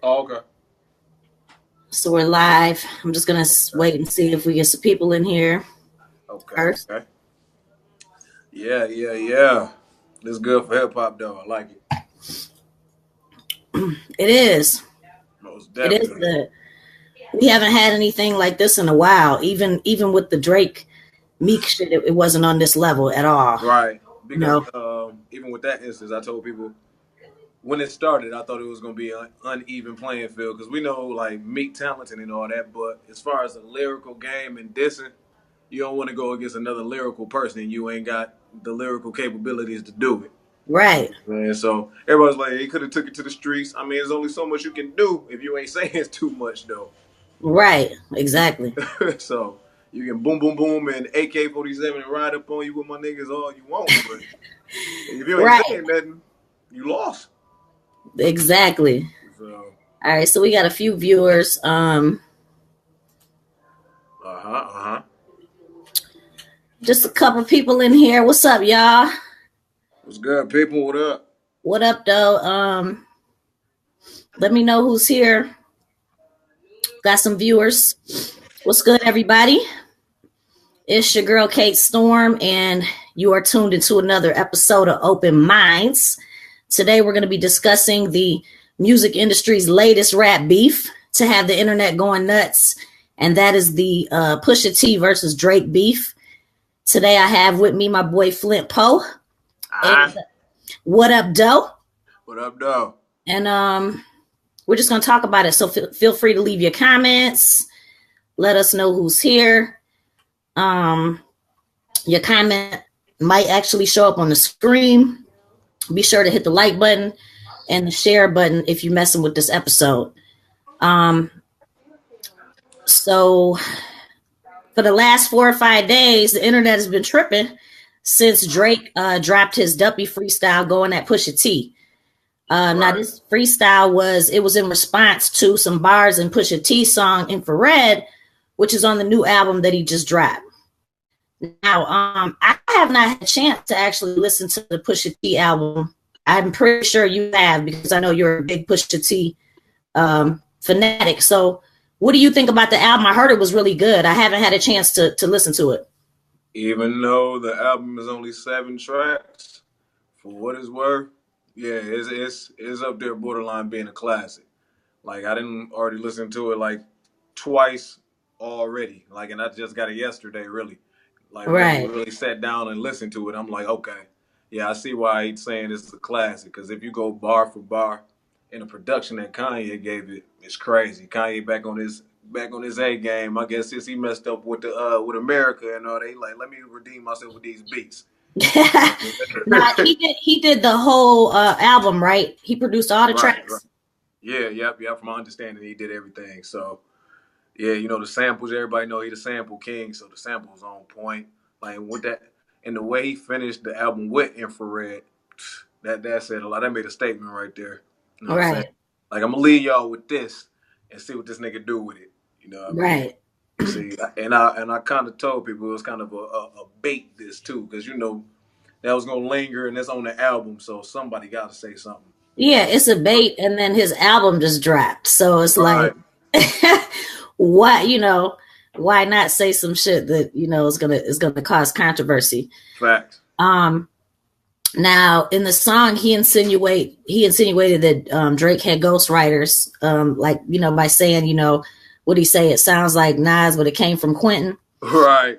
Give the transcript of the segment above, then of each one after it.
Oh, okay. So we're live. I'm just gonna wait and see if we get some people in here Okay. first. Okay. Yeah. This good for hip hop though. I like it. It is. Most It is definitely. good. We haven't had anything like this in a while. Even with the Drake Meek shit, it wasn't on this level at all. Right. You Because know. even with that instance, I told people when it started, I thought it was gonna be an uneven playing field because we know like Meek talented and all that, but as far as the lyrical game and dissing, you don't want to go against another lyrical person and you ain't got the lyrical capabilities to do it. Right. Man, so everybody's like, he could have took it to the streets. I mean, there's only so much you can do if you ain't saying it's too much though. Right. Exactly. So you can boom, boom, boom, and AK-47 and ride up on you with my niggas all you want, but if you ain't Right. saying nothing, you lost. Exactly. So, All right. So we got a few viewers. Just a couple people in here. What's up, y'all? What's good, people? What up? What up, though? Let me know who's here. Got some viewers. What's good, everybody? It's your girl, Kate Storm, and you are tuned into another episode of Open Minds. Today, we're going to be discussing the music industry's latest rap beef to have the internet going nuts, and that is the PUSHA T versus Drake beef. Today, I have with me my boy Flint Po. What up, Doe? What up, Doe? And we're just going to talk about it. So feel free to leave your comments. Let us know who's here. Your comment might actually show up on the screen. Be sure to hit the like button and the share button if you're messing with this episode. So for the last 4 or 5 days, the internet has been tripping since Drake dropped his Duppy freestyle going at Pusha T. Now this freestyle was in response to some bars in Pusha T's song Infrared, which is on the new album that he just dropped. Now, I have not had a chance to actually listen to the Pusha T album. I'm pretty sure you have because I know you're a big Pusha T fanatic. So what do you think about the album? I heard it was really good. I haven't had a chance to listen to it. Even though the album is only 7 tracks, for what it's worth, yeah, it's up there borderline being a classic. Like I didn't already listen to it like twice already. Like, and I just got it yesterday, really. Like, really sat down and listened to it. I'm like, okay, yeah, I see why he's saying this is a classic. Because if you go bar for bar in the production that Kanye gave it, it's crazy. Kanye back on his A game. I guess since he messed up with the with America and all, they like, let me redeem myself with these beats. Now, he did the whole album, right? He produced all the tracks. Right. Yeah. From my understanding, he did everything. So. Yeah, you know the samples. Everybody know he the sample king, so the samples on point. Like with that, and the way he finished the album with Infrared, that said a lot. That made a statement right there. You know what I'm saying? Like I'm gonna leave y'all with this and see what this nigga do with it. You know what I mean? See, and I kind of told people it was kind of a bait this too, because you know that was gonna linger and that's on the album, so somebody got to say something. Yeah, it's a bait, and then his album just dropped, so it's like. Why not say some shit that is gonna cause controversy? Facts. Now in the song he insinuated that Drake had ghostwriters, by saying, what he say? It sounds like Nas, but it came from Quentin. Right.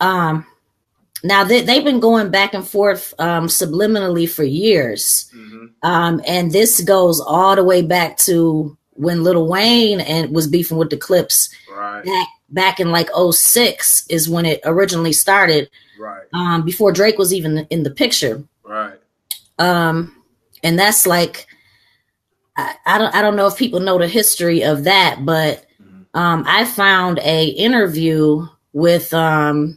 Now they've been going back and forth subliminally for years, and this goes all the way back to when Lil Wayne was beefing with the Clips, back in like 2006 is when it originally started. Before Drake was even in the picture. And that's like, I don't know if people know the history of that, but I found a interview with from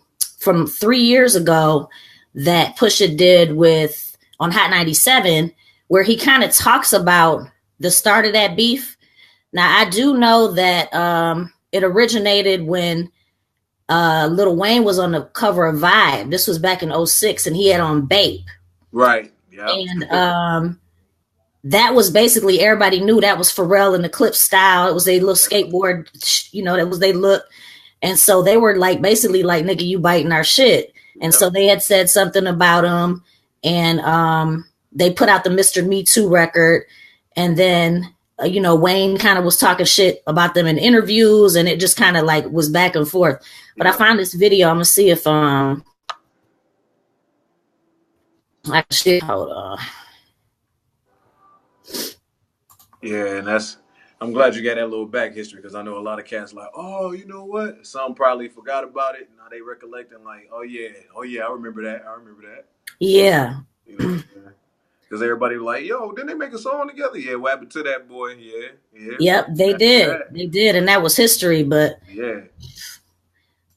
3 years ago that Pusha did on Hot 97, where he kind of talks about the start of that beef. Now, I do know that it originated when Lil Wayne was on the cover of Vibe. This was back in 2006, and he had on Bape. Right. Yeah. And that was basically, everybody knew that was Pharrell and the Clips style. It was a little skateboard, you know, that was they look. And so they were like, basically like, nigga, you biting our shit. And so they had said something about him, and they put out the Mr. Me Too record. And then, you know, Wayne kind of was talking shit about them in interviews, and it just kind of like was back and forth. But I found this video. I'm gonna see if I can shit. Hold on. Yeah, and I'm glad you got that little back history, because I know a lot of cats like, oh, you know what? Some probably forgot about it. Now they recollecting like, oh yeah, I remember that. Yeah. You know, because everybody was like, yo, didn't they make a song together? Yeah, what happened to that boy? Yeah. Yep, they did. They did, and that was history. But yeah,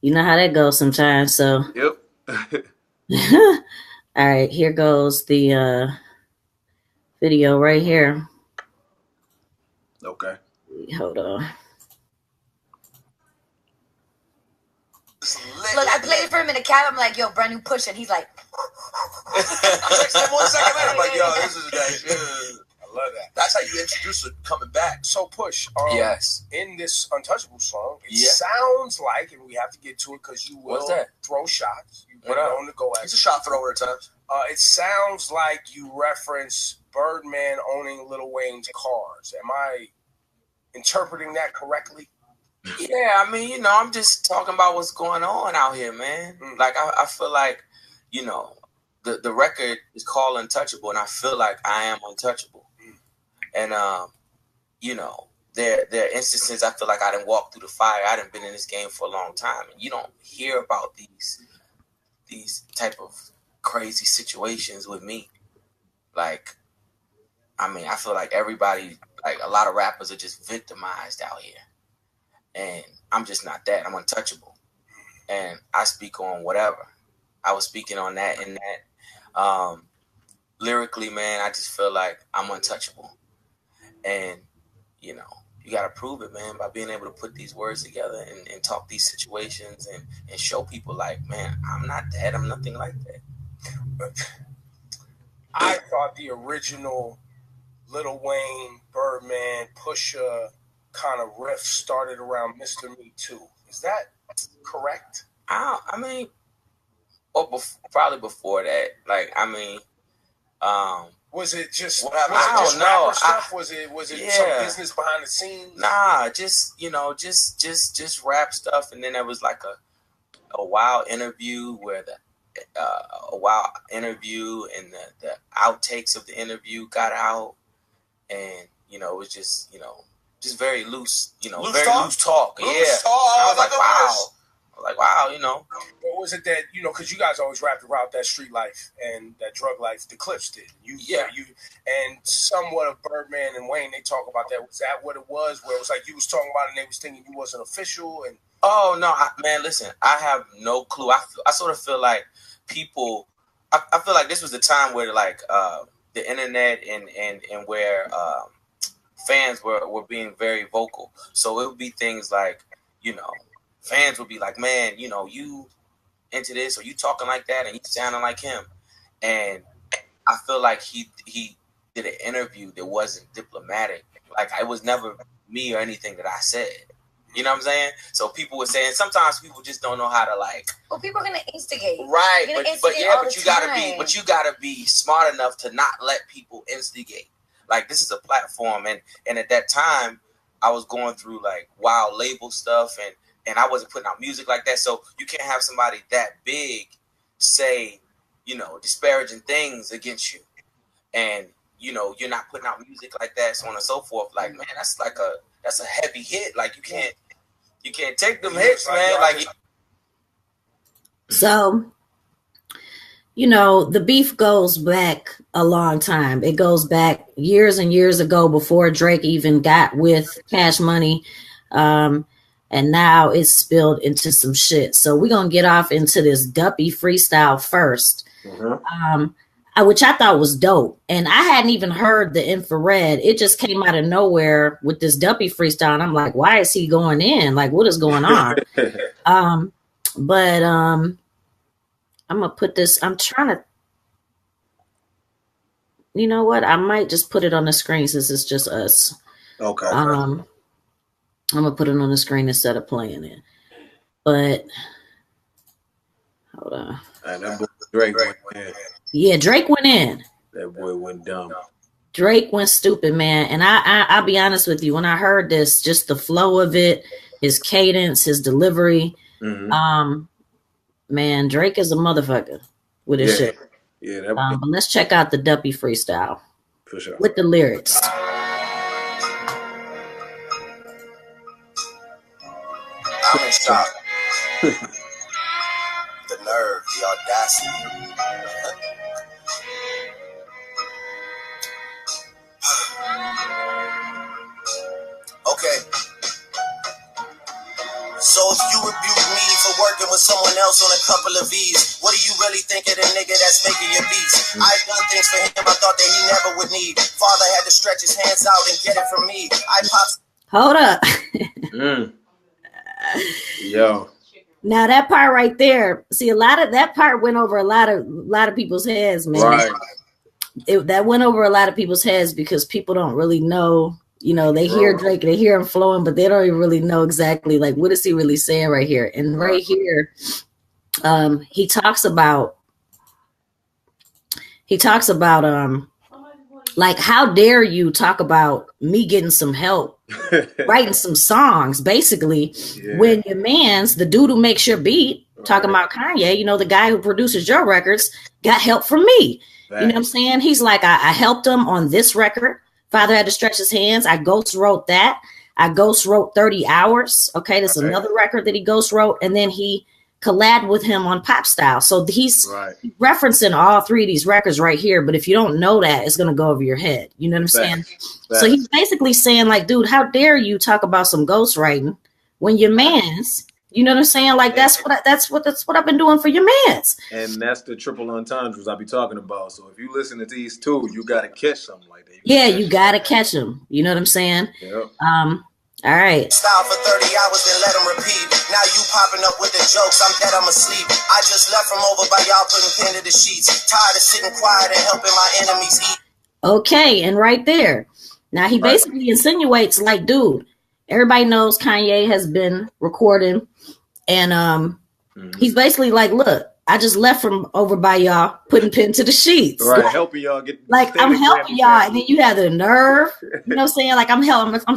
you know how that goes sometimes. So yep. All right, here goes the video right here. Okay. Hold on. Look, I played for him in the cab. I'm like, yo, brand new Pusha. And he's like, I'm texting 1 second later. I'm like, yo, this is that shit. I love that. That's how you introduce it coming back. So Push, yes. In this Untouchable song, it sounds like, and we have to get to it because you will throw shots. You've been known to go at. He's a shot thrower at times. It sounds like you reference Birdman owning Lil Wayne's cars. Am I interpreting that correctly? Yeah, I mean, you know, I'm just talking about what's going on out here, man. Like, I feel like, you know, the record is called Untouchable, and I feel like I am untouchable. And, you know, there are instances I feel like I didn't walk through the fire. I didn't been in this game for a long time, and you don't hear about these type of crazy situations with me. Like, I mean, I feel like everybody, like a lot of rappers are just victimized out here. And I'm just not that. I'm untouchable. And I speak on whatever. I was speaking on that and that. Lyrically, man, I just feel like I'm untouchable. And, you know, you got to prove it, man, by being able to put these words together and talk these situations and show people like, man, I'm not that. I'm nothing like that. But I thought the original Lil Wayne, Birdman, Pusha kind of riff started around Mr. Me Too. Is that correct? I mean, or probably before that. Like, I mean, was it just? I don't know. Stuff? Was it some business behind the scenes? Nah, just, you know, just rap stuff, and then there was like a wild interview where and the outtakes of the interview got out, and you know, it was just, you know, just very loose, you know, loose talk. Yeah. I was like, wow, you know. But was it that, you know, because you guys always rapped about that street life and that drug life, the Clips did. You and somewhat of Birdman and Wayne, they talk about that. Was that what it was? Where it was like you was talking about it and they was thinking you wasn't official? And oh no, man, listen, I have no clue. I sort of feel like people. I feel like this was the time where like the internet and where fans were being very vocal. So it would be things like, you know, fans would be like, man, you know, you into this, or you talking like that, and you sounding like him. And I feel like he did an interview that wasn't diplomatic. Like, it was never me or anything that I said. You know what I'm saying? So people were saying, sometimes people just don't know how to, like. Well, people are gonna instigate. Right, but you gotta be smart enough to not let people instigate. Like, this is a platform, and at that time, I was going through like wild label stuff, and I wasn't putting out music like that. So you can't have somebody that big say, you know, disparaging things against you, and you know, you're not putting out music like that, so on and so forth. Like, man, that's a heavy hit. Like, you can't take them hits, man. Like, so, you know, the beef goes back a long time. It goes back years and years ago, before Drake even got with Cash Money. And now it's spilled into some shit. So we're going to get off into this Guppy freestyle first, which I thought was dope. And I hadn't even heard the Infrared. It just came out of nowhere with this Guppy freestyle. And I'm like, why is he going in? Like, what is going on? But I'm going to put this, I'm trying to, you know what? I might just put it on the screen since it's just us. Okay. I'm gonna put it on the screen instead of playing it. But hold on. And that boy Drake went in. Yeah, Drake went in. That boy went dumb. Drake went stupid, man. And I'll be honest with you. When I heard this, just the flow of it, his cadence, his delivery, man, Drake is a motherfucker with his shit. Yeah. But let's check out the Duppy freestyle For sure. with the lyrics. I'm in shock. The nerve, the audacity. Okay. So if you rebuke me for working with someone else on a couple of V's, what do you really think of the nigga that's making your beats? I've done things for him I thought that he never would need. Father had to stretch his hands out and get it from me. I popped. Hold up. Yo. Now that part right there, see, a lot of that part went over a lot of people's heads, man. Right. That went over a lot of people's heads because people don't really know. You know, they hear Drake, they hear him flowing, but they don't even really know exactly like what is he really saying right here. And right here, he talks about like, how dare you talk about me getting some help writing some songs, basically, when your man's the dude who makes your beat, talking about Kanye, you know, the guy who produces your records, got help from me. You know what I'm saying? He's like, I helped him on this record. Father had to stretch his hands. I ghost wrote that. I ghost wrote 30 Hours. Okay, that's another record that he ghost wrote. And then he collabed with him on Pop Style. So he's referencing all three of these records right here. But if you don't know that, it's going to go over your head. You know what I'm saying? So he's basically saying like, dude, how dare you talk about some ghost writing when your man's, you know what I'm saying? Like, that's what I've been doing for your mans. And that's the triple entendres I be talking about. So if you listen to these two, you got to catch something like that. You got to catch them. You know what I'm saying? Yep. All right. Style for 30 hours, then let them repeat. Now you popping up with the jokes. I'm dead, I'm asleep. I just left from over by y'all putting pen to the sheets. Tired of sitting quiet and helping my enemies eat. Okay, and right there. Now he basically insinuates like, dude, everybody knows Kanye has been recording. And he's basically like, look, I just left from over by y'all putting pen to the sheets. Right, like, helping y'all get. Like, I'm helping y'all, and then you have the nerve. You know what I'm saying? Like, I'm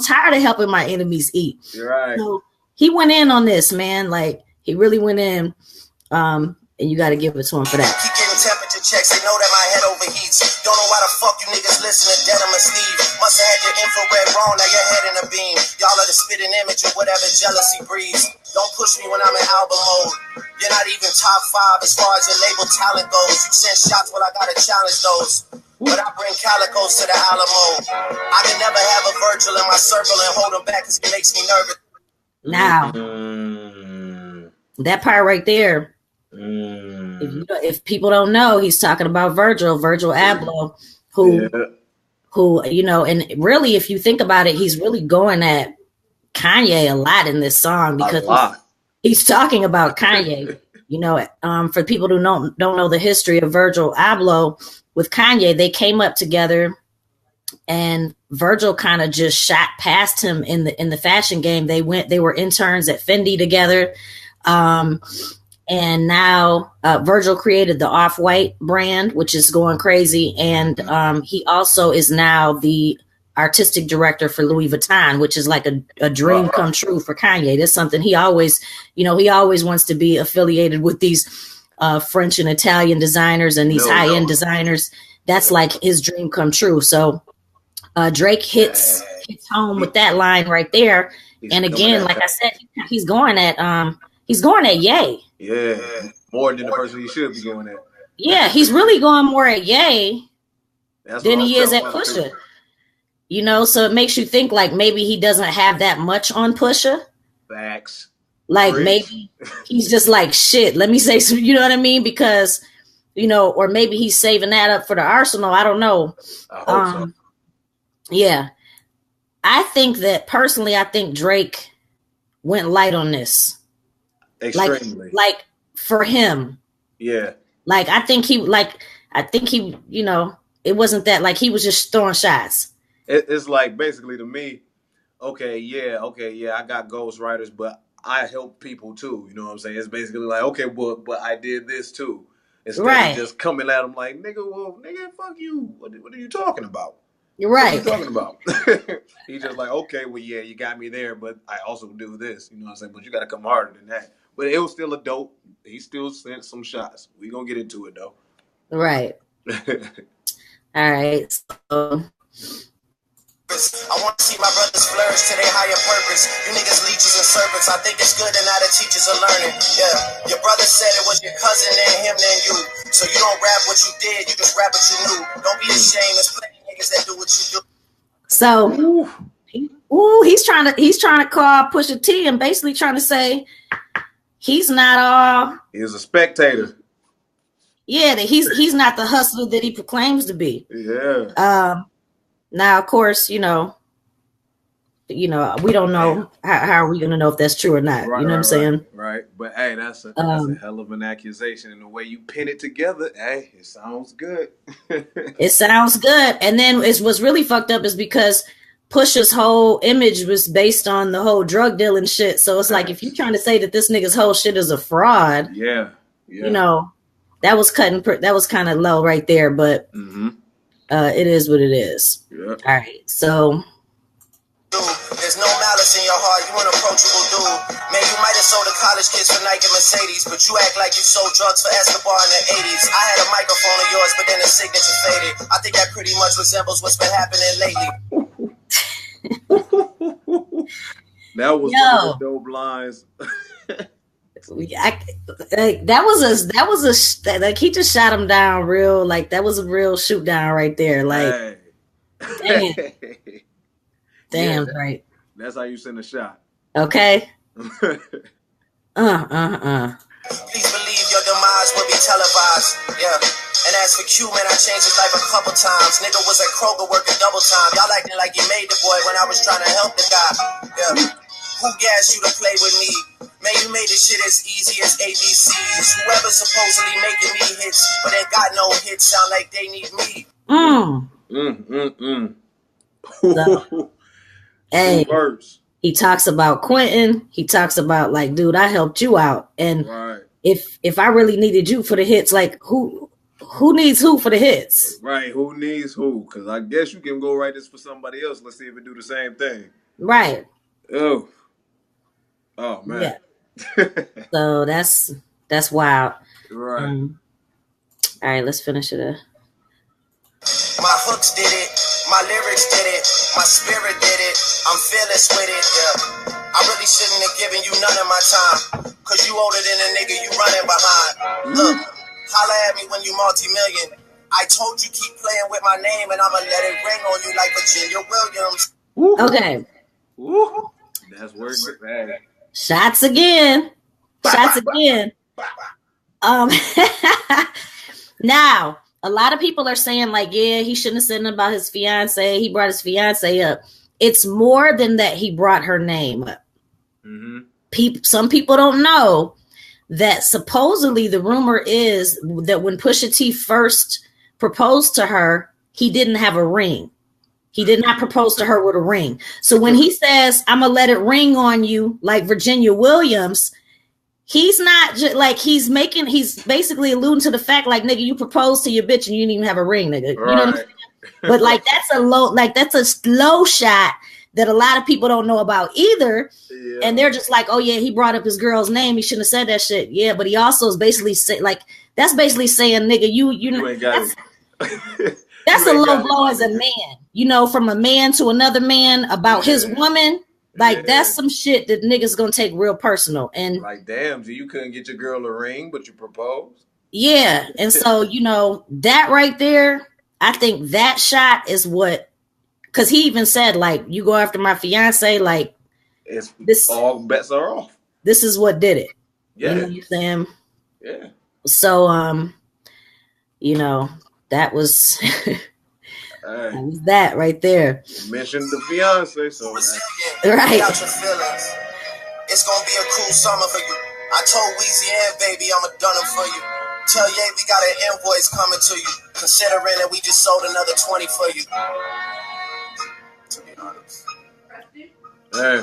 tired of helping my enemies eat. You're right. So he went in on this, man. Like, he really went in. And you got to give it to him for that. Keep getting temperature checks. They know that my head overheats. Don't know why the fuck you niggas listen to Dead I'ma Steve. Must have had your infrared wrong. Now your head in a beam. Y'all are the spitting image of whatever jealousy breeds. Don't push me when I'm in album mode. You're not even top 5 as far as your label talent goes. You send shots, well, I gotta challenge those. But I bring calicos to the Alamo. I can never have a Virgil in my circle and hold him back because he makes me nervous. Now, that part right there, if people don't know, he's talking about Virgil Abloh, who, you know, and really, if you think about it, he's really going at Kanye a lot in this song because he's talking about Kanye. You know, for people who don't know the history of Virgil Abloh with Kanye, they came up together, and Virgil kind of just shot past him in the fashion game. They were interns at Fendi together, and now Virgil created the Off-White brand, which is going crazy, and he also is now the artistic director for Louis Vuitton, which is like a dream come true for Kanye. That's something he always wants to be affiliated with these French and Italian designers and these high-end designers. That's like his dream come true. So Drake hits home with that line right there. And again, like I said, he's going at Ye. Yeah, more than the person he should be going at. Yeah, he's really going more at Ye than he is at Pusha. You know, so it makes you think like maybe he doesn't have that much on Pusha. Facts. Like maybe he's just like, shit, let me say some, you know what I mean? Because, you know, or maybe he's saving that up for the arsenal. I don't know. I hope so. Yeah. I think Drake went light on this. Extremely. Like for him. Yeah. I think he, you know, it wasn't that, like, he was just throwing shots. It's like, basically, to me, okay, yeah, I got ghostwriters, but I help people too. You know what I'm saying? It's basically like, okay, but I did this too. Instead of just coming at him like, nigga, fuck you. What are you talking about? You're right. What are you talking about? He's just like, okay, well, yeah, you got me there, but I also do this. You know what I'm saying? But you got to come harder than that. But it was still a dope. He still sent some shots. We gonna get into it though. Right. All right. So. I want to see my brothers flourish to their higher purpose. You niggas leeches and serpents. I think it's good and now the teachers are learning. Yeah, your brother said it was your cousin and him and you. So you don't rap what you did, you just rap what you knew. Don't be ashamed. There's plenty of niggas that do what you do. So, he's trying to call Pusha T and basically trying to say he's not all. He's a spectator. Yeah, that he's not the hustler that he proclaims to be. Yeah. Now, of course, you know, we don't know how are we gonna know if that's true or not. Right, you know what I'm saying? Right. But hey, that's a hell of an accusation, and the way you pin it together, hey, it sounds good. It sounds good. And then what's really fucked up is because Pusha's whole image was based on the whole drug dealing shit. So it's like, if you're trying to say that this nigga's whole shit is a fraud, yeah. You know, that was kind of low right there, but it is what it is. Yeah. All right, so. There's no malice in your heart. You an approachable dude. Man, you might have sold the college kids for Nike and Mercedes, but you act like you sold drugs for Escobar in the 80s. I had a microphone of yours, but then the signature faded. I think that pretty much resembles what's been happening lately. That was one of the dope lines. Like, he just shot him down real, like, that was a real shoot down right there. Like, damn, yeah, right. That's how you send a shot. Okay. Please believe your demise will be televised. Yeah. And as for Q, man, I changed his life a couple times. Nigga was at Kroger working double time. Y'all acting like you made the boy when I was trying to help the guy. Yeah. Who gassed you to play with me? Man, you made this shit as easy as ABCs. Whoever's supposedly making me hits, but they got no hits, sound like they need me. So, hey, he talks about Quentin. He talks about, like, dude, I helped you out, and if I really needed you for the hits, like, who needs who for the hits? Right, who needs who? Because I guess you can go write this for somebody else. Let's see if it do the same thing. Right. Oh man. Yeah. So that's wild. Right. All right, let's finish it up. My hooks did it, my lyrics did it, my spirit did it, I'm fearless with it, yeah. I really shouldn't have given you none of my time, cause you older than a nigga you running behind. Look, holla at me when you multi-million. I told you keep playing with my name and I'ma let it ring on you like Virginia Williams. Okay. That's worth it. Shots again. Now, a lot of people are saying, like, yeah, he shouldn't have said nothing about his fiance. He brought his fiance up. It's more than that. He brought her name up. Some people don't know that supposedly the rumor is that when Pusha T first proposed to her, he didn't have a ring. He did not propose to her with a ring. So when he says, I'm going to let it ring on you like Virginia Williams, he's not just like, he's basically alluding to the fact, like, nigga, you proposed to your bitch and you didn't even have a ring, nigga. You know what I'm saying? But like, that's a slow shot that a lot of people don't know about either. Yeah. And they're just like, oh yeah, he brought up his girl's name. He shouldn't have said that shit. Yeah. But he also is basically that's basically saying, nigga, you ain't got it. That's a low blow as a man, you know, from a man to another man about his woman. Like, that's some shit that niggas gonna take real personal. And like, damn, so you couldn't get your girl a ring, but you proposed? Yeah. And so, you know, that right there, I think that shot is what, because he even said, like, you go after my fiance, like, all bets are off. This is what did it. Yeah. You know what I'm saying? Yeah. So, you know, that was that right there. You mentioned the fiance, so right. Out your feelings. It's gonna be a cool summer for you. I told Weezy and baby I'ma done them for you. Tell Ye we got an invoice coming to you. Considering that we just sold another 20 for you. To be honest. Hey.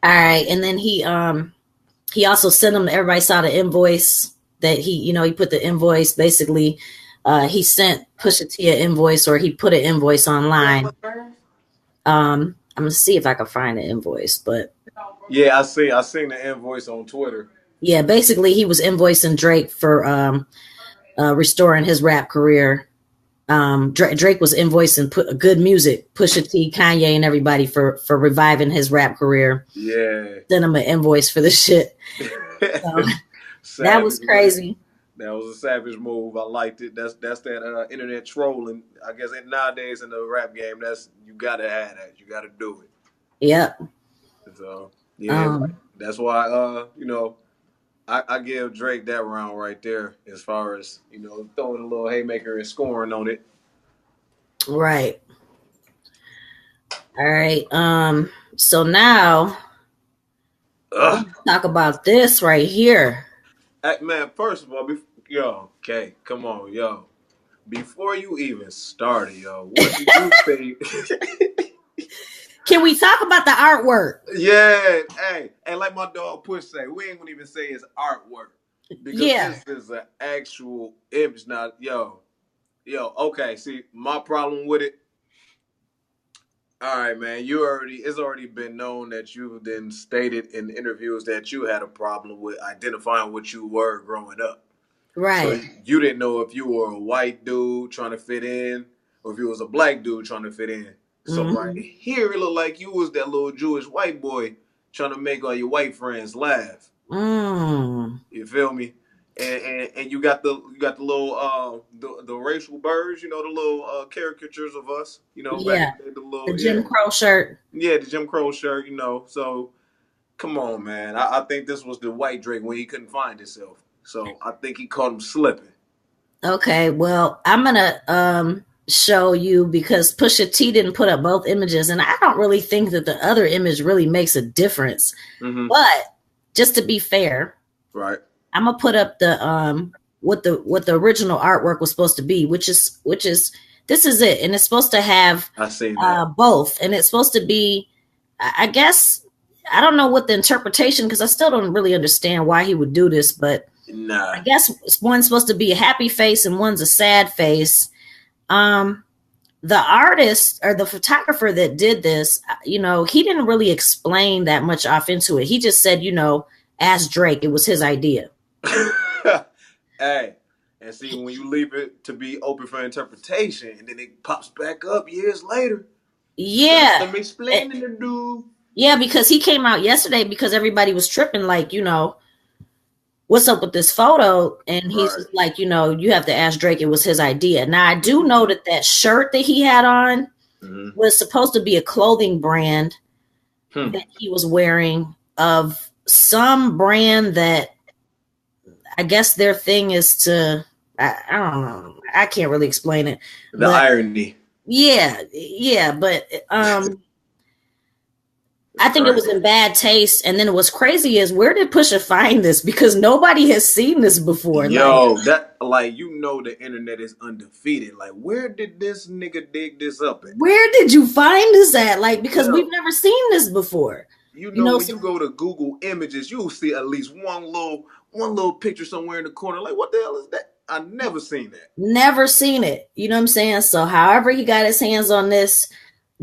All right, and then he also sent them. Everybody saw the invoice that he put the invoice. Basically, he sent Pusha T an invoice, or he put an invoice online. I'm gonna see if I can find the invoice, but yeah, I seen the invoice on Twitter. Yeah, basically he was invoicing Drake for restoring his rap career. Drake was invoicing good music, Pusha T, Kanye, and everybody for reviving his rap career. Yeah. Sent him an invoice for the shit. So, that was crazy. That was a savage move. I liked it. That's that internet trolling. I guess nowadays in the rap game, you gotta have that. You gotta do it. Yep. So yeah, that's why I give Drake that round right there as far as throwing a little haymaker and scoring on it. Right. All right. So now let's talk about this right here. Man, first of all, okay, come on, yo. Before you even started, yo, what did you think? Can we talk about the artwork? Yeah, hey, and like my dog Push say, we ain't gonna even say it's artwork because this is an actual image. Now, yo, okay. See, my problem with it. All right, man. It's already been known that you then stated in interviews that you had a problem with identifying what you were growing up. Right. So you didn't know if you were a white dude trying to fit in or if you was a black dude trying to fit in. So right here, it looked like you was that little Jewish white boy trying to make all your white friends laugh. You feel me? And you got the little the racial birds, the little caricatures of us, back in the Jim Crow shirt. Yeah, the Jim Crow shirt, So come on, man. I think this was the white Drake when he couldn't find himself. So I think he caught him slipping. Okay, well, I'm gonna show you because Pusha T didn't put up both images, and I don't really think that the other image really makes a difference. But just to be fair, right, I'm gonna put up the what the original artwork was supposed to be, which is this is it, and it's supposed to have both, and it's supposed to be, I guess. I don't know what the interpretation, because I still don't really understand why he would do this, but I guess one's supposed to be a happy face and one's a sad face. The artist or the photographer that did this, he didn't really explain that much off into it. He just said, ask Drake. It was his idea. Hey, and see, when you leave it to be open for interpretation and then it pops back up years later. Yeah. Let me explain to the dude. Yeah, because he came out yesterday because everybody was tripping, like, what's up with this photo? And he's just like, you have to ask Drake. It was his idea. Now, I do know that shirt that he had on was supposed to be a clothing brand that he was wearing of some brand that I guess their thing is to, I don't know. I can't really explain it. The irony. Yeah. But, I think it was in bad taste. And then what's crazy is, where did Pusha find this? Because nobody has seen this before. Yo, the internet is undefeated. Like, where did this nigga dig this up at? Where did you find this at? Like, because we've never seen this before. When you go to Google Images, you'll see at least one little picture somewhere in the corner. Like, what the hell is that? I've never seen that. Never seen it. You know what I'm saying? So however he got his hands on this,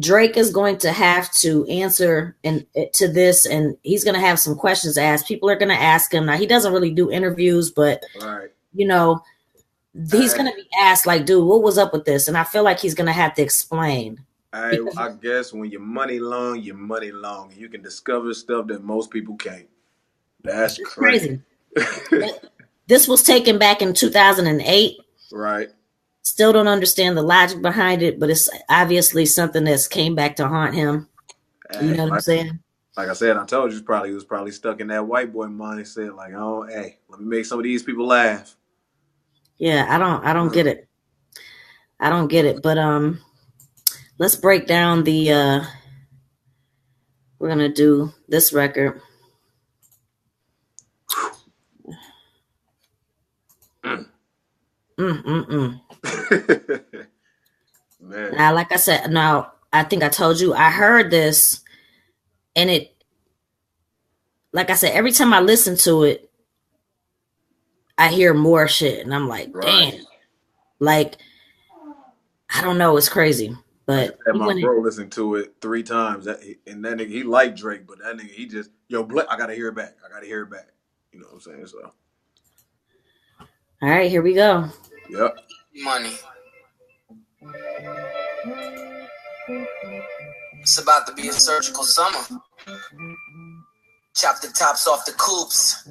Drake is going to have to answer to this, and he's going to have some questions asked. People are going to ask him. Now, he doesn't really do interviews, but, he's going to be asked, like, dude, what was up with this? And I feel like he's going to have to explain. I guess when your money long, you can discover stuff that most people can't. That's crazy. This was taken back in 2008. Right. Still don't understand the logic behind it, but it's obviously something that's came back to haunt him. You know what I'm saying? Like I said, I told you, he was probably stuck in that white boy mindset. Like, oh, hey, let me make some of these people laugh. Yeah, I don't get it. I don't get it. But let's break down the. We're gonna do this record. Man. Now, like I said, I think I told you I heard this, and it, like I said, every time I listen to it, I hear more shit, and I'm like, damn, like, I don't know, it's crazy. But I had my bro listen to it 3 times, and that nigga, he liked Drake, but that nigga, he just, I gotta hear it back. You know what I'm saying? So, all right, here we go. Yep. Money. It's about to be a surgical summer. Chop the tops off the coupes.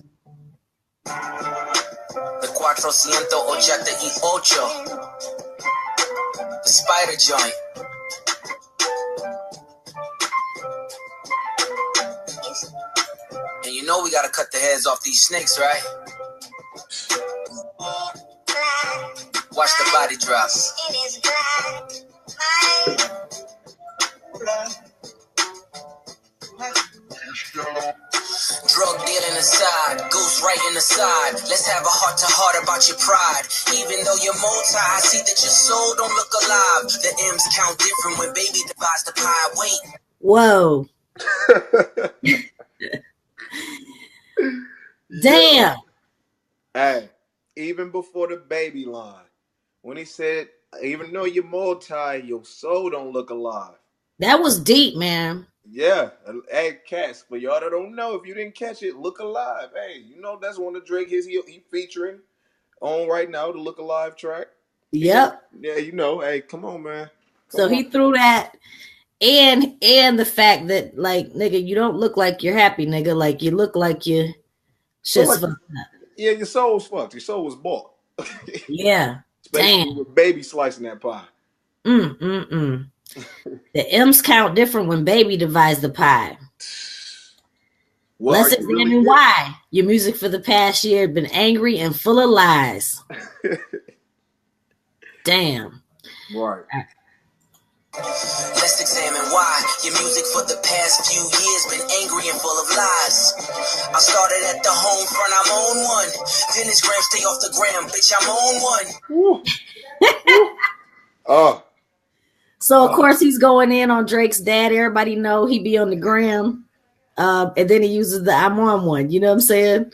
The 488. The spider joint. And you know we gotta cut the heads off these snakes, right? Watch the body drop. Drug dealing aside, goose right in the side. Let's have a heart-to-heart about your pride. Even though you're multi, I see that your soul don't look alive. The M's count different when baby divides the pie. Wait. Whoa. Damn. Hey, even before the baby line, when he said, even though you're multi, your soul don't look alive. That was deep, man. Yeah. Hey, Cass, for y'all that don't know, if you didn't catch it, Look Alive. Hey, you know that's one of Drake his he featuring on right now, the Look Alive track. Yep. Yeah, you know, hey, come on, man. He threw that, and the fact that, like, nigga, you don't look like you're happy, nigga. Like, you look like you shit's fucked up. Yeah, your soul was fucked. Your soul was bought. Yeah. Especially damn. with baby slicing that pie. The M's count different when baby divides the pie. Let's examine why your music for the past year had been angry and full of lies. Damn. Right. Let's examine why your music for the past few years been angry and full of lies. I started at the home front, I'm on one. Then this gram stay off the gram, bitch, I'm on one. So of course he's going in on Drake's dad. Everybody know he be on the gram. And then he uses the I'm on one. You know what I'm saying?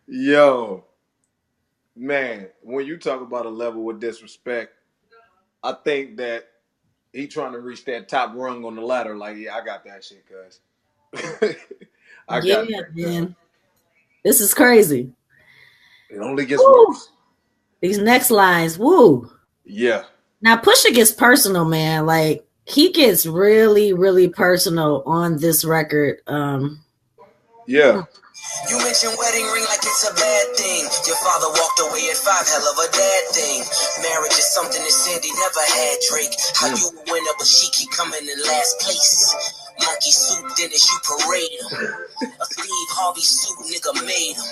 Yo, man, when you talk about a level with disrespect, I think that he trying to reach that top rung on the ladder. Like, yeah, I got that shit, cuz. I got that, man. This is crazy. It only gets worse. These next lines, woo. Yeah. Now Pusha gets personal, man. Like, he gets really, really personal on this record. Yeah. You mentioned wedding ring like it's a bad thing. Your father walked away at 5, hell of a dad thing. Marriage is something that Sandy never had, Drake. How you a winner, but she keep coming in last place. Monkey suit, Dennis, you parade him. A Steve Harvey suit, nigga made him.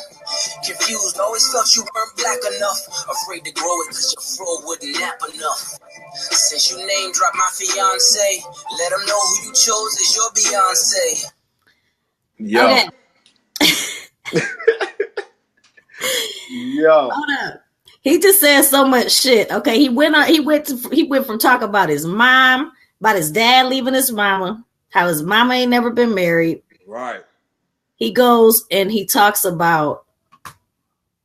Confused, always felt you weren't black enough. Afraid to grow it cause your fro wouldn't nap enough. Since you name dropped my fiance, let him know who you chose as your Beyonce. Yo. Okay. Yo. Hold up. He just said so much shit. Okay, he went from talking about his mom, about his dad leaving his mama, how his mama ain't never been married. Right. He goes and he talks about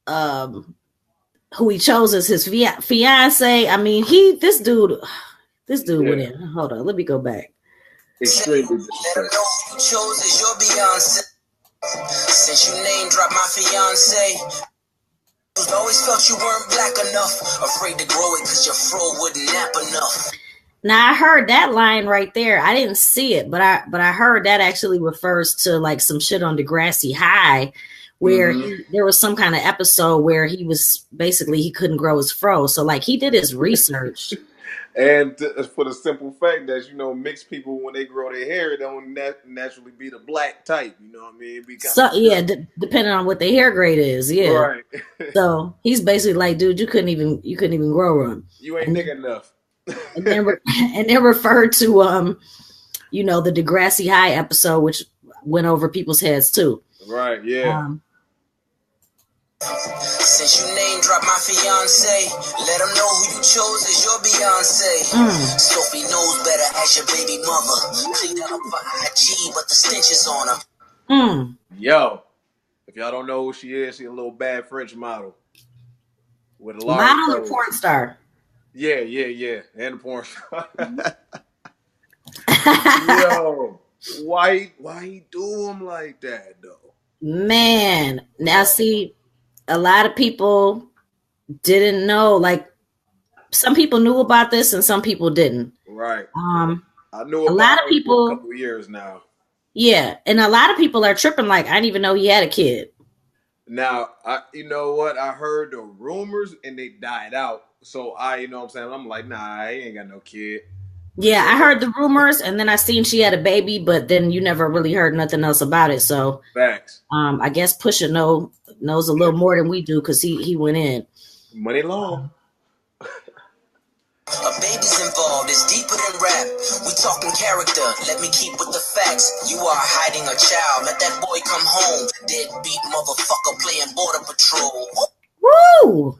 who he chose as his fiance. I mean, this dude went in. Hold on, let me go back. Extremely disrespectful. Let him know who you chose as your Beyonce. Since you name dropped my fiance, always felt you weren't black enough. Afraid to grow it cause your fro wouldn't nap enough. Now I heard that line right there. I didn't see it, but I heard that actually refers to like some shit on Degrassi High, where there was some kind of episode where he was basically he couldn't grow his fro. So like he did his research. And for the simple fact that, you know, mixed people, when they grow their hair, it don't naturally be the black type. You know what I mean? Depending on what their hair grade is. Yeah. Right. So he's basically like, dude, you couldn't even grow them. You ain't nigga enough. and then referred to you know, the Degrassi High episode, which went over people's heads too. Right. Yeah. Since you name drop my fiance, let them know who you chose as your Beyonce. Sophie knows better as your baby mother. Clean up for IG, but the stench is on her. Yo, if y'all don't know who she is, she's a little bad French model with a large model or porn star. Yeah, and a porn star. Yo, why he do him like that though? Man, now see, a lot of people didn't know. Like, some people knew about this and some people didn't. Right. I knew about a lot of people for a couple of years now. Yeah, and a lot of people are tripping. Like, I didn't even know he had a kid. Now, you know what? I heard the rumors and they died out. So you know what I'm saying? I'm like, nah, he ain't got no kid. Yeah, I heard the rumors, and then I seen she had a baby, but then you never really heard nothing else about it. So, facts. I guess PUSHA knows a little more than we do because he went in. Money long. A baby's involved, it's deeper than rap. We talking character, let me keep with the facts. You are hiding a child, let that boy come home. Deadbeat motherfucker playing border patrol. Woo!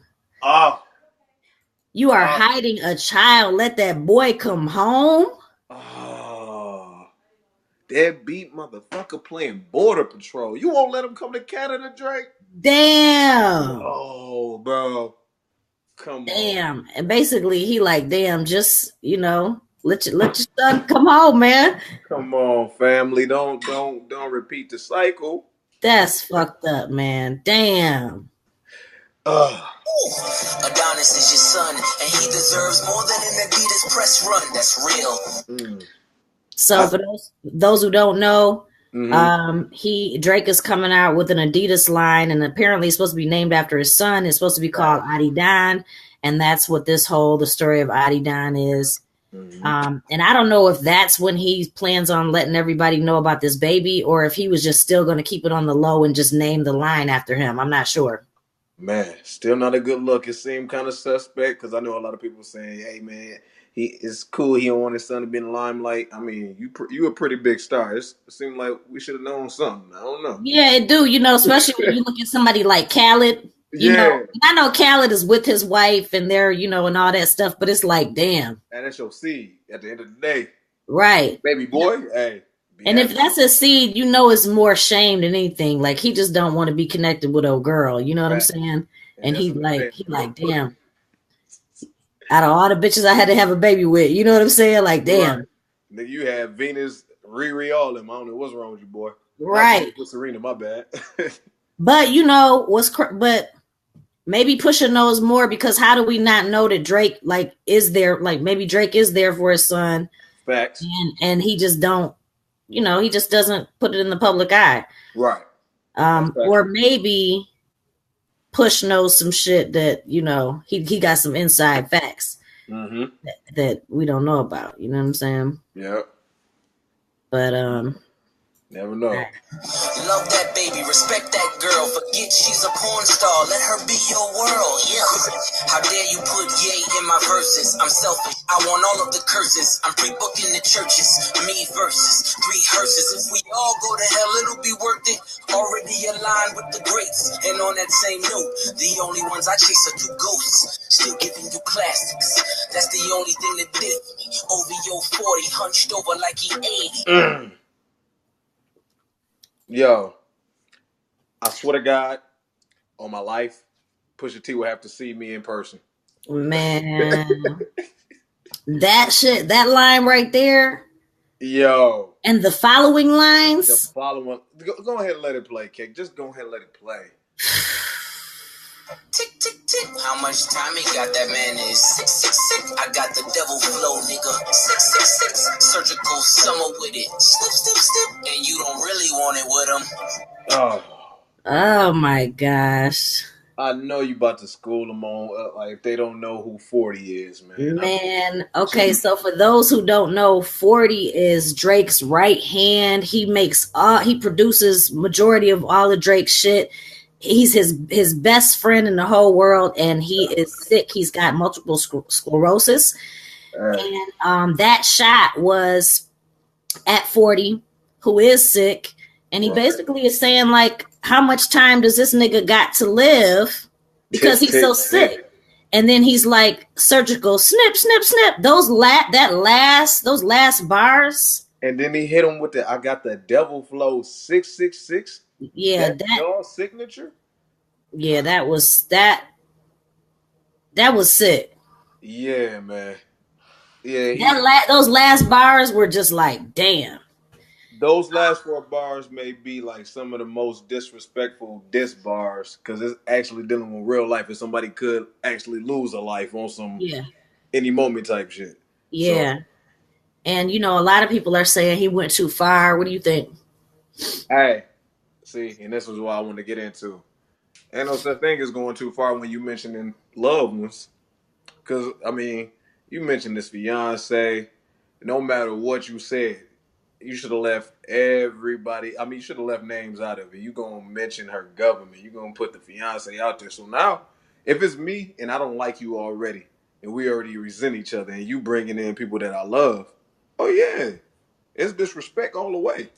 You are hiding a child, let that boy come home? Deadbeat motherfucker playing border patrol. You won't let him come to Canada, Drake? Damn. Oh, bro. Come on. Damn. And basically he like, damn, just, you know, let your son come home, man. Come on, family. Don't repeat the cycle. That's fucked up, man. Damn. Adonis is your son, and he deserves more than an Adidas press run. That's real. So for those who don't know, Drake is coming out with an Adidas line, and apparently it's supposed to be named after his son. It's supposed to be called Adidon, and that's what the story of Adidon is. And I don't know if that's when he plans on letting everybody know about this baby, or if he was just still going to keep it on the low and just name the line after him. I'm not sure. Man, still not a good look. It seemed kind of suspect because I know a lot of people saying, "Hey, man, it's cool. He don't want his son to be in the limelight." I mean, you a pretty big star. It seemed like we should have known something. I don't know. Yeah, it do. You know, especially when you look at somebody like Khaled. You know, I know Khaled is with his wife and they're, you know, and all that stuff, but it's like, damn. And that's your seed at the end of the day. Right. Baby boy, hey. And if that's a seed, you know, it's more shame than anything. Like, he just don't want to be connected with old girl. You know what I'm saying? And he like, damn. Out of all the bitches I had to have a baby with, you know what I'm saying? Like, damn. Right. Nigga, you had Venus, Riri, all them. I don't know what's wrong with you, boy. Right. Serena, my bad. But you know but maybe PUSHA knows more, because how do we not know that Drake is there? Like, maybe Drake is there for his son. Facts. And he just don't. You know, he just doesn't put it in the public eye. Right. Or maybe Push knows some shit that, you know, he got some inside facts that we don't know about. You know what I'm saying? Yeah. But never know. Love that baby, respect that girl. Forget she's a porn star, let her be your world. Yeah. How dare you put yay in my verses? I'm selfish, I want all of the curses. I'm pre-booking the churches, me versus 3 hearses. If we all go to hell, it'll be worth it. Already aligned with the greats. And on that same note, the only ones I chase are 2 ghosts. Still giving you classics. That's the only thing that did me. OVO 40, hunched over like he 80. Yo, I swear to God, on my life, PUSHA T will have to see me in person. Man, that line right there. Yo. And the following lines. Go ahead and let it play, Kick. Just go ahead and let it play. Tick, tick, tick. How much time he got? That man is 666. I got the devil flow, nigga. 666. Surgical summer with it. Snip, snip, snip. And you don't really want it with him. Oh my gosh. I know you about to school them on like if they don't know who 40 is, man. Man, okay, so for those who don't know, 40 is Drake's right hand. He produces majority of all of Drake's shit. He's his best friend in the whole world, and he is sick. He's got multiple sclerosis. And that shot was at 40, who is sick. And he basically is saying, like, how much time does this nigga got to live because he's so sick? And then he's like surgical snip, snip, snip. Those last bars. And then he hit him with the I got the devil flow 666. Yeah, that y'all signature. Yeah, that was sick. Yeah, man. Yeah, those last bars were just like, damn. Those last 4 bars may be like some of the most disrespectful diss bars because it's actually dealing with real life and somebody could actually lose a life on some any moment type shit. Yeah. So, and you know, a lot of people are saying he went too far. What do you think? Hey, see, and this was what I wanted to get into. Ain't no such thing as going too far when you mentioning loved ones. Because, I mean, you mentioned this fiance. No matter what you said, you should have left everybody. I mean, you should have left names out of it. You going to mention her government. You going to put the fiance out there. So now, if it's me and I don't like you already, and we already resent each other, and you bringing in people that I love, oh, yeah, it's disrespect all the way.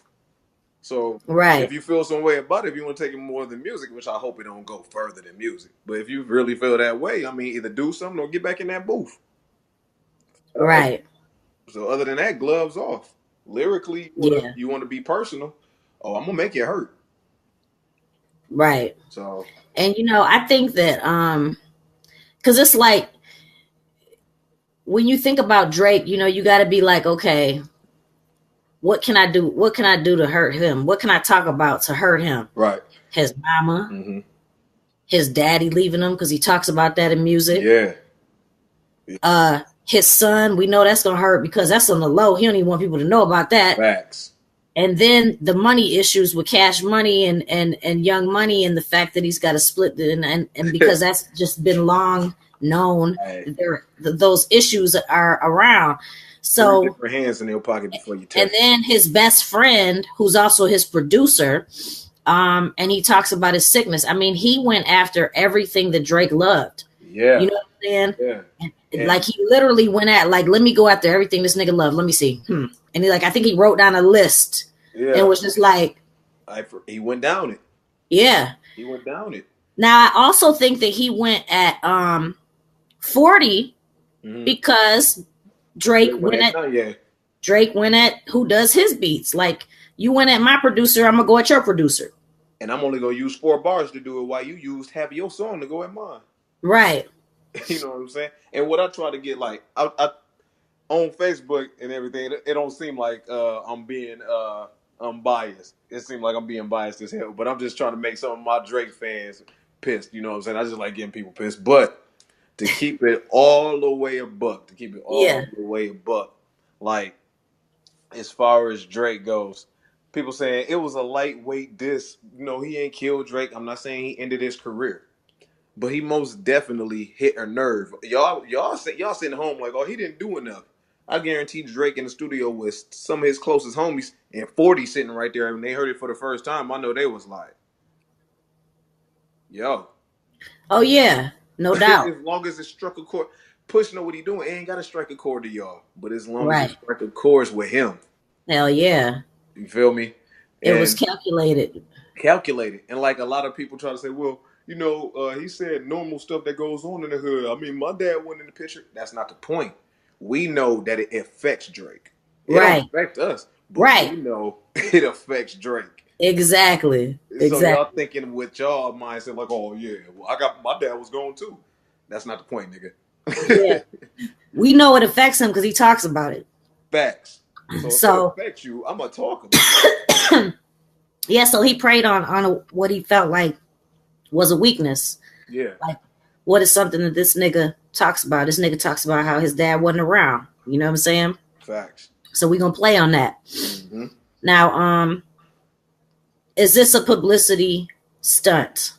So if you feel some way about it, if you want to take it more than music, which I hope it don't go further than music, but if you really feel that way, I mean, either do something or get back in that booth. Right. So other than that, gloves off. Lyrically, you want to be personal. Oh, I'm gonna make it hurt. Right. So, and you know, I think that because it's like when you think about Drake, you know, you got to be like, okay, what can I do? What can I do to hurt him? What can I talk about to hurt him? Right. His mama, his daddy leaving him because he talks about that in music. Yeah. His son, we know that's gonna hurt because that's on the low. He don't even want people to know about that. Facts. And then the money issues with Cash Money and Young Money, and the fact that he's got to split and because that's just been long known. Those issues are around. So 3 different hands in your pocket before you touch. And then his best friend, who's also his producer, and he talks about his sickness. I mean, he went after everything that Drake loved. Yeah. You know what I'm saying? Yeah. And like he literally went at like, let me go after everything this nigga loved. Let me see. And he I think he wrote down a list. Yeah. And was just like, he went down it. Yeah. He went down it. Now I also think that he went at 40 because Drake went at who does his beats. Like, you went at my producer, I'm gonna go at your producer. And I'm only gonna use 4 bars to do it while you used half of your song to go at mine. Right. You know what I'm saying? And what I try to get, like, I on Facebook and everything, it don't seem like I'm being unbiased. It seems like I'm being biased as hell. But I'm just trying to make some of my Drake fans pissed. You know what I'm saying? I just like getting people pissed. But to keep it all the way a buck, like, as far as Drake goes, people saying it was a lightweight diss. You know, he ain't killed Drake. I'm not saying he ended his career, but he most definitely hit a nerve. Y'all sitting home like, oh, he didn't do enough. I guarantee Drake in the studio with some of his closest homies and 40 sitting right there, and they heard it for the first time. I know they was like, yo. Oh, yeah. No doubt. As long as it struck a chord. Push know what he doing. It ain't got to strike a chord to y'all. But as long as it struck a chord with him. Hell yeah. You feel me? It was calculated. And like a lot of people try to say, well, you know, he said normal stuff that goes on in the hood. I mean, my dad went in the picture. That's not the point. We know that it affects Drake. It don't affect us. But we know it affects Drake. Exactly. So y'all thinking with y'all mindset like, oh yeah, well, my dad was going too. That's not the point, nigga. Yeah. We know it affects him because he talks about it. Facts. So if it affects you, I'm gonna talk about it. Yeah, so he preyed on what he felt like was a weakness. Yeah. Like, what is something that this nigga talks about? This nigga talks about how his dad wasn't around. You know what I'm saying? Facts. So we gonna play on that. Now, is this a publicity stunt?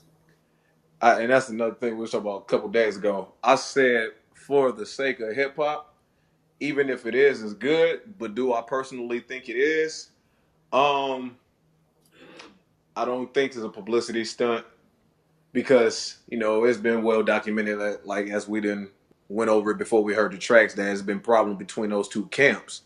And that's another thing we were talking about a couple days ago. I said, for the sake of hip hop, even if it is, it's good. But do I personally think it is? I don't think it's a publicity stunt because, you know, it's been well documented that, like, as we done went over it before we heard the tracks, there has been problem between those two camps.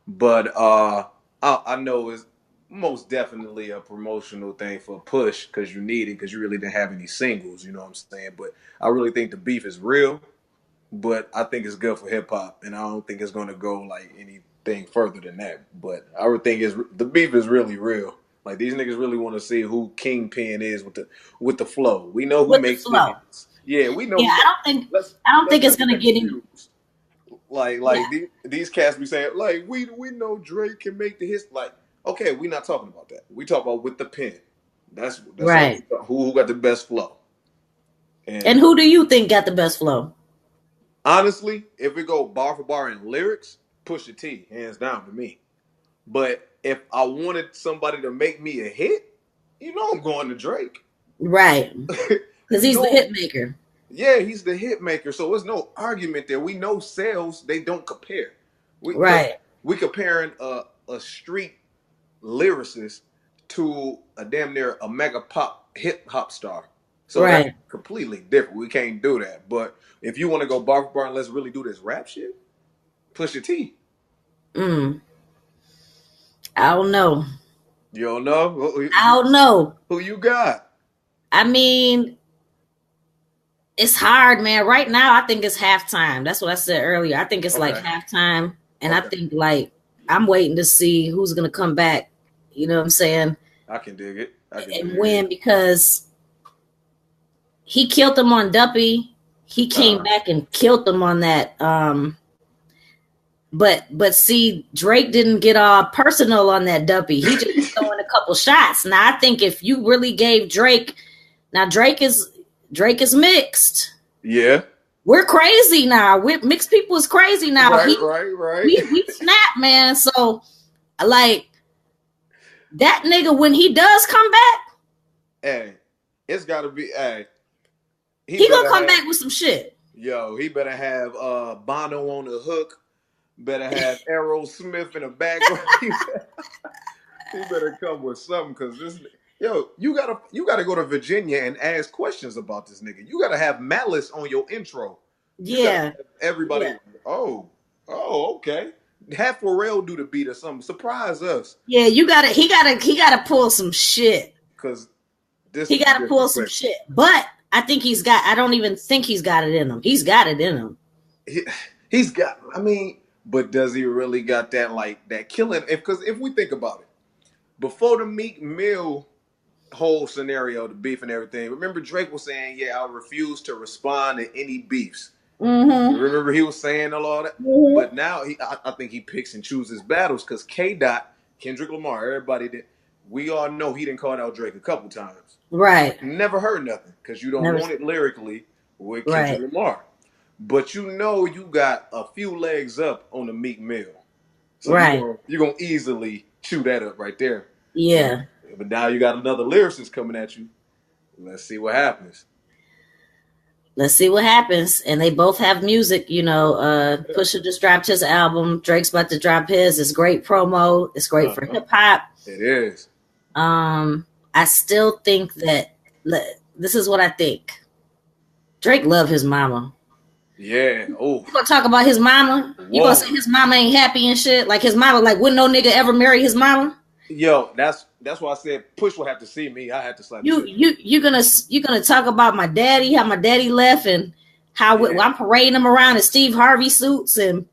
But I know it's most definitely a promotional thing for Push because you need it because you really didn't have any singles. You know what I'm saying? But I really think the beef is real. But I think it's good for hip hop, and I don't think it's gonna go like anything further than that. But I would think the beef is really real. Like these niggas really want to see who Kingpin is with the flow. We know who With the makes the flow. hits. Yeah, we know. Yeah, Who, I don't think let's it's not gonna get get any. confused. Like these cats be saying like we know Drake can make the hits. Like okay, we not talking about that. We talk about with the pen. That's Right. all. Who got the best flow? And who do you think got the best flow? Honestly, if we go bar for bar in lyrics, Pusha T, hands down to me. But if I wanted somebody to make me a hit, you know I'm going to Drake. Right. Because he's the hit maker. Yeah, he's the hit maker. So there's no argument there. We know sales, they don't compare. Right. We comparing a street lyricist to a damn near a mega pop hip hop star. So right. That's completely different. We can't do that. But if you want to go bar for bar and let's really do this rap shit, Pusha T. I don't know. You don't know? I don't know. Who you got? I mean, it's hard, man. Right now, I think it's halftime. That's what I said earlier. I think it's like halftime. And I think like I'm waiting to see who's going to come back. You know what I'm saying? I can dig it. And win because he killed them on Duppy. He came back and killed them on that. But see, Drake didn't get all personal on that Duppy. He just throwing a couple shots. Now I think if you really gave Drake, now Drake is mixed. Yeah. We're crazy now. Mixed people is crazy now. Right. We snap, man. So like that nigga, when he does come back, hey, it's gotta be he gonna come back with some shit. Yo, he better have Bono on the hook. Better have Aerosmith in the background. He better come with something because this. Yo, you gotta go to Virginia and ask questions about this nigga. You gotta have Malice on your intro. Yeah. Everybody. Yeah. Oh, okay. Have Pharrell do the beat or something. Surprise us. Yeah, he gotta pull some shit. Because he gotta pull some shit. But I think I don't even think he's got it in him. He's got it in him. He's got, I mean, but does he really got that like that killing? Because if we think about it, before the Meek Mill whole scenario, the beef and everything, remember Drake was saying, yeah, I refuse to respond to any beefs. Mm-hmm. Remember he was saying all that? Mm-hmm. But now I think he picks and chooses battles because Kendrick Lamar, everybody did. We all know he didn't call out Drake a couple times. Right. Never heard nothing because you don't want it lyrically with Kendrick Lamar. But you know you got a few legs up on the Meek Mill. So you're going to easily chew that up right there. Yeah. But now you got another lyricist coming at you. Let's see what happens. And they both have music, you know. Pusha just dropped his album. Drake's about to drop his. It's great promo. It's great for hip hop. It is. I still think that this is what I think. Drake love his mama. Yeah. Oh. You gonna talk about his mama? You gonna say his mama ain't happy and shit? Like his mama, like wouldn't no nigga ever marry his mama? Yo, that's why I said Push will have to see me. I had to slap you're gonna talk about my daddy, how my daddy left, and how I'm parading him around in Steve Harvey suits, and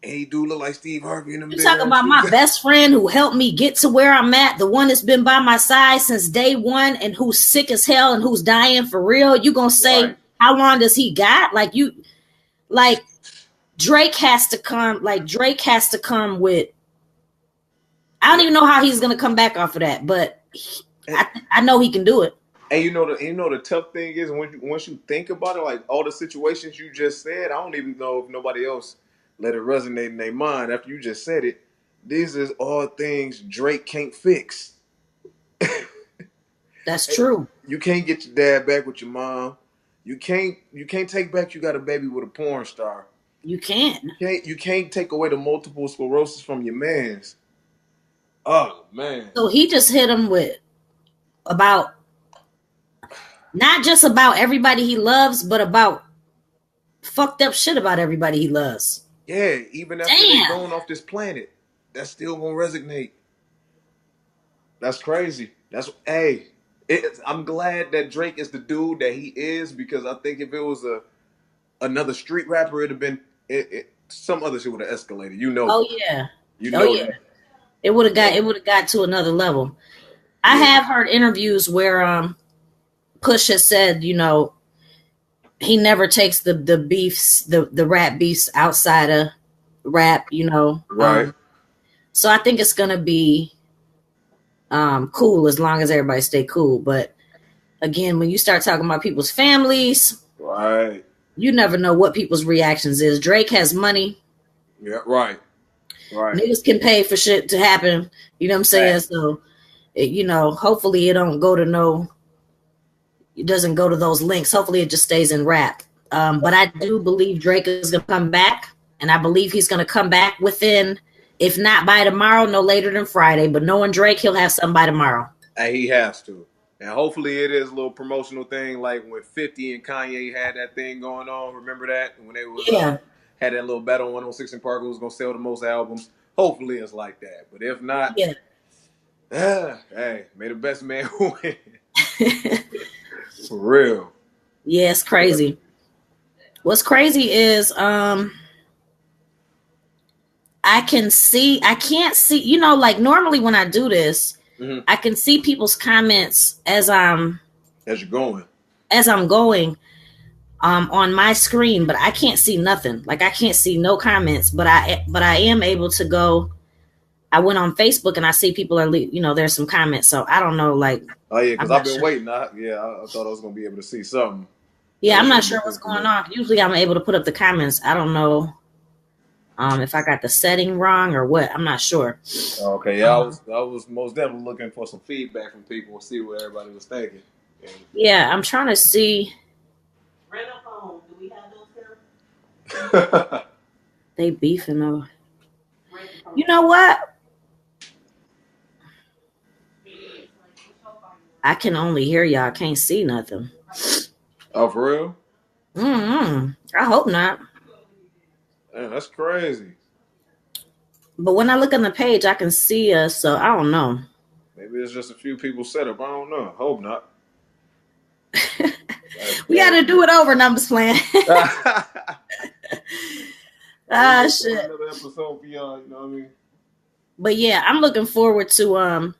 he do look like Steve Harvey in them. You talk about my best friend who helped me get to where I'm at, the one that's been by my side since day one, and who's sick as hell and who's dying for real. You gonna say how long does he got? Like Drake has to come. Like Drake has to come with. I don't even know how he's gonna come back off of that, but I know he can do it. And you know the tough thing is once you think about it, like all the situations you just said, I don't even know if nobody else let it resonate in their mind after you just said it. These is all things Drake can't fix. That's true. You can't get your dad back with your mom. You can't take back you got a baby with a porn star. You can't. You can't take away the multiple sclerosis from your mans. Oh man. So he just hit him with about not just about everybody he loves, but about fucked up shit about everybody he loves. Yeah, even after they're going off this planet, that's still gonna resonate. That's crazy. I'm glad that Drake is the dude that he is, because I think if it was another street rapper, it'd have been some other shit would have escalated. You know. Oh yeah. You Oh know yeah. that. It would have got to another level. I have heard interviews where Push has said, you know, he never takes the beefs, the rap beefs outside of rap, you know. Right. So I think it's gonna be cool as long as everybody stay cool. But again, when you start talking about people's families, right, you never know what people's reactions is. Drake has money. Yeah, right. Right. Niggas can pay for shit to happen. You know what I'm saying? Right. So, you know, hopefully it doesn't go to those links. Hopefully it just stays in rap. But I do believe Drake is going to come back. And I believe he's going to come back within, if not by tomorrow, no later than Friday. But knowing Drake, he'll have something by tomorrow. And he has to. And hopefully it is a little promotional thing, like when 50 and Kanye had that thing going on. Remember that? When they was had that little battle on 106 in Park, who was going to sell the most albums. Hopefully it's like that. But if not, hey, may the best man win. For real. Yeah, it's crazy. What's crazy is I can't see, you know, like normally when I do this, I can see people's comments as I'm going on my screen, but I can't see nothing. Like I can't see no comments, but I am able to go. I went on Facebook and I see people are, you know, there's some comments. So I don't know, like. Oh yeah, because I've been waiting. I thought I was gonna be able to see something. Yeah, I'm not sure what's going on. Usually I'm able to put up the comments. I don't know if I got the setting wrong or what. I'm not sure. Okay, yeah, I was most definitely looking for some feedback from people and see what everybody was thinking. Yeah, I'm trying to see. Rent a phone. Do we have those here? They beefing though. You know what? I can only hear y'all. I can't see nothing. Oh, for real? I hope not. Man, that's crazy. But when I look on the page, I can see us, so I don't know. Maybe it's just a few people set up. I don't know. Hope not. We got to do it over, numbers playing. Shit. Another episode for y'all, you know what I mean? But yeah, I'm looking forward to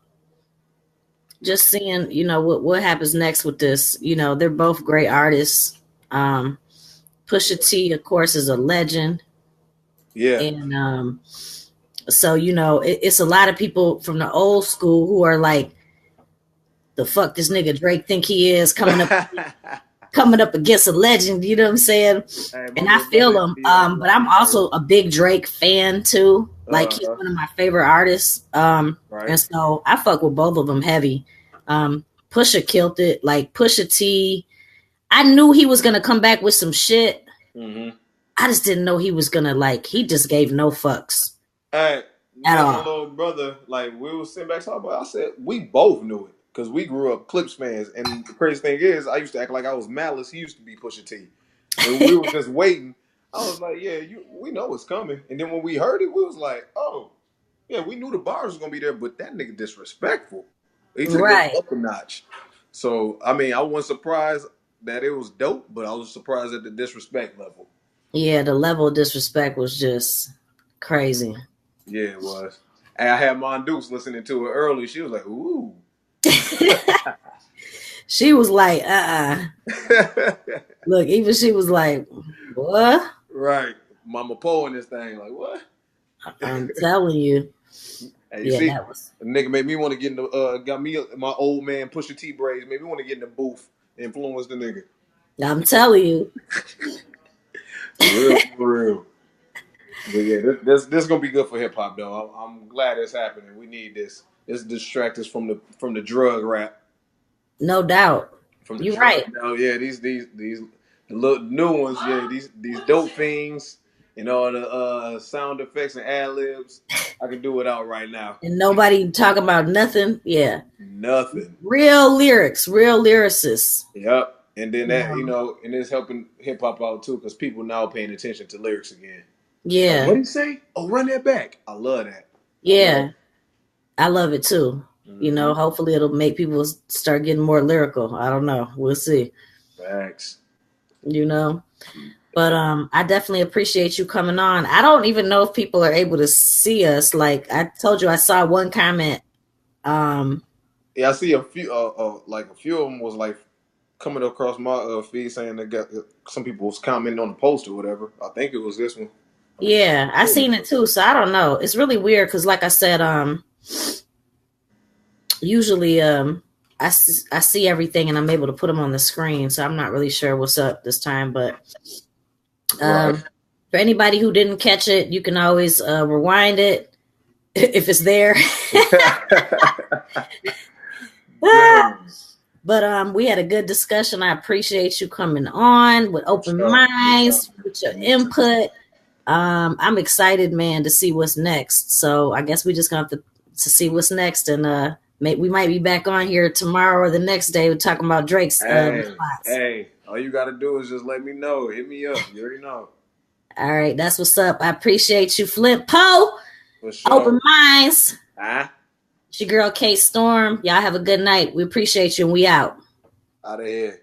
just seeing, you know, what happens next with this. You know, they're both great artists. Pusha T, of course, is a legend. Yeah. And so, you know, it's a lot of people from the old school who are like, the fuck this nigga Drake think he is coming up against a legend, you know what I'm saying? Hey, and I feel him. But I'm also a big Drake fan too. Like he's one of my favorite artists. Right. And so I fuck with both of them heavy. Pusha killed it. Like Pusha T, I knew he was gonna come back with some shit. I just didn't know he was gonna he just gave no fucks. Hey, at all. My little brother, like we were sitting back talking about, I said we both knew it. Because we grew up Clips fans. And the crazy thing is, I used to act like I was Malice. He used to be Pusha T. And we were just waiting. I was like, yeah, we know it's coming. And then when we heard it, we was like, oh, yeah, we knew the bars was going to be there, but that nigga disrespectful. He took it up a notch. So, I mean, I wasn't surprised that it was dope, but I was surprised at the disrespect level. Yeah, the level of disrespect was just crazy. Yeah, it was. And I had Mon Dukes listening to it early. She was like, ooh. She was like, Look, even she was like, what? Right. Mama Poe in this thing, like, what? I'm telling you. Hey, see, that was... a nigga made me want to get in the, got me my old man Pusha T braids, made me want to get in the booth, influence the nigga. I'm telling you. For real. But yeah, this is gonna be good for hip hop though. I'm glad it's happening. We need this. This distract us from the drug rap. No doubt. You're right. Oh yeah, these little new ones. Yeah, these dope things and all the sound effects and ad libs. I can do without right now. And nobody talk about nothing. Yeah. Nothing. Real lyrics, real lyricists. Yep. And then that and it's helping hip hop out too because people now paying attention to lyrics again. Yeah. Like, what did he say? Oh, run that back. I love that. Yeah. I love it too. You know, hopefully it'll make people start getting more lyrical. I don't know. We'll see. Facts. You know, but I definitely appreciate you coming on. I don't even know if people are able to see us. Like I told you, I saw one comment. Yeah, I see a few. Like a few of them was like coming across my feed saying they got some people was commenting on the post or whatever. I think it was this one. Yeah, I seen it too. So I don't know. It's really weird because, like I said, usually I see everything and I'm able to put them on the screen. So I'm not really sure what's up this time. But for anybody who didn't catch it, you can always rewind it if it's there. But we had a good discussion. I appreciate you coming on with open minds, with your input. I'm excited, man, to see what's next. So I guess we just gonna have to see what's next, and we might be back on here tomorrow or the next day. We're talking about Drake's response. Hey, all you gotta do is just let me know. Hit me up. You already know. All right, that's what's up. I appreciate you, Flint Po. Sure. Open minds. It's your girl Kate Storm. Y'all have a good night. We appreciate you, and we out. Out of here.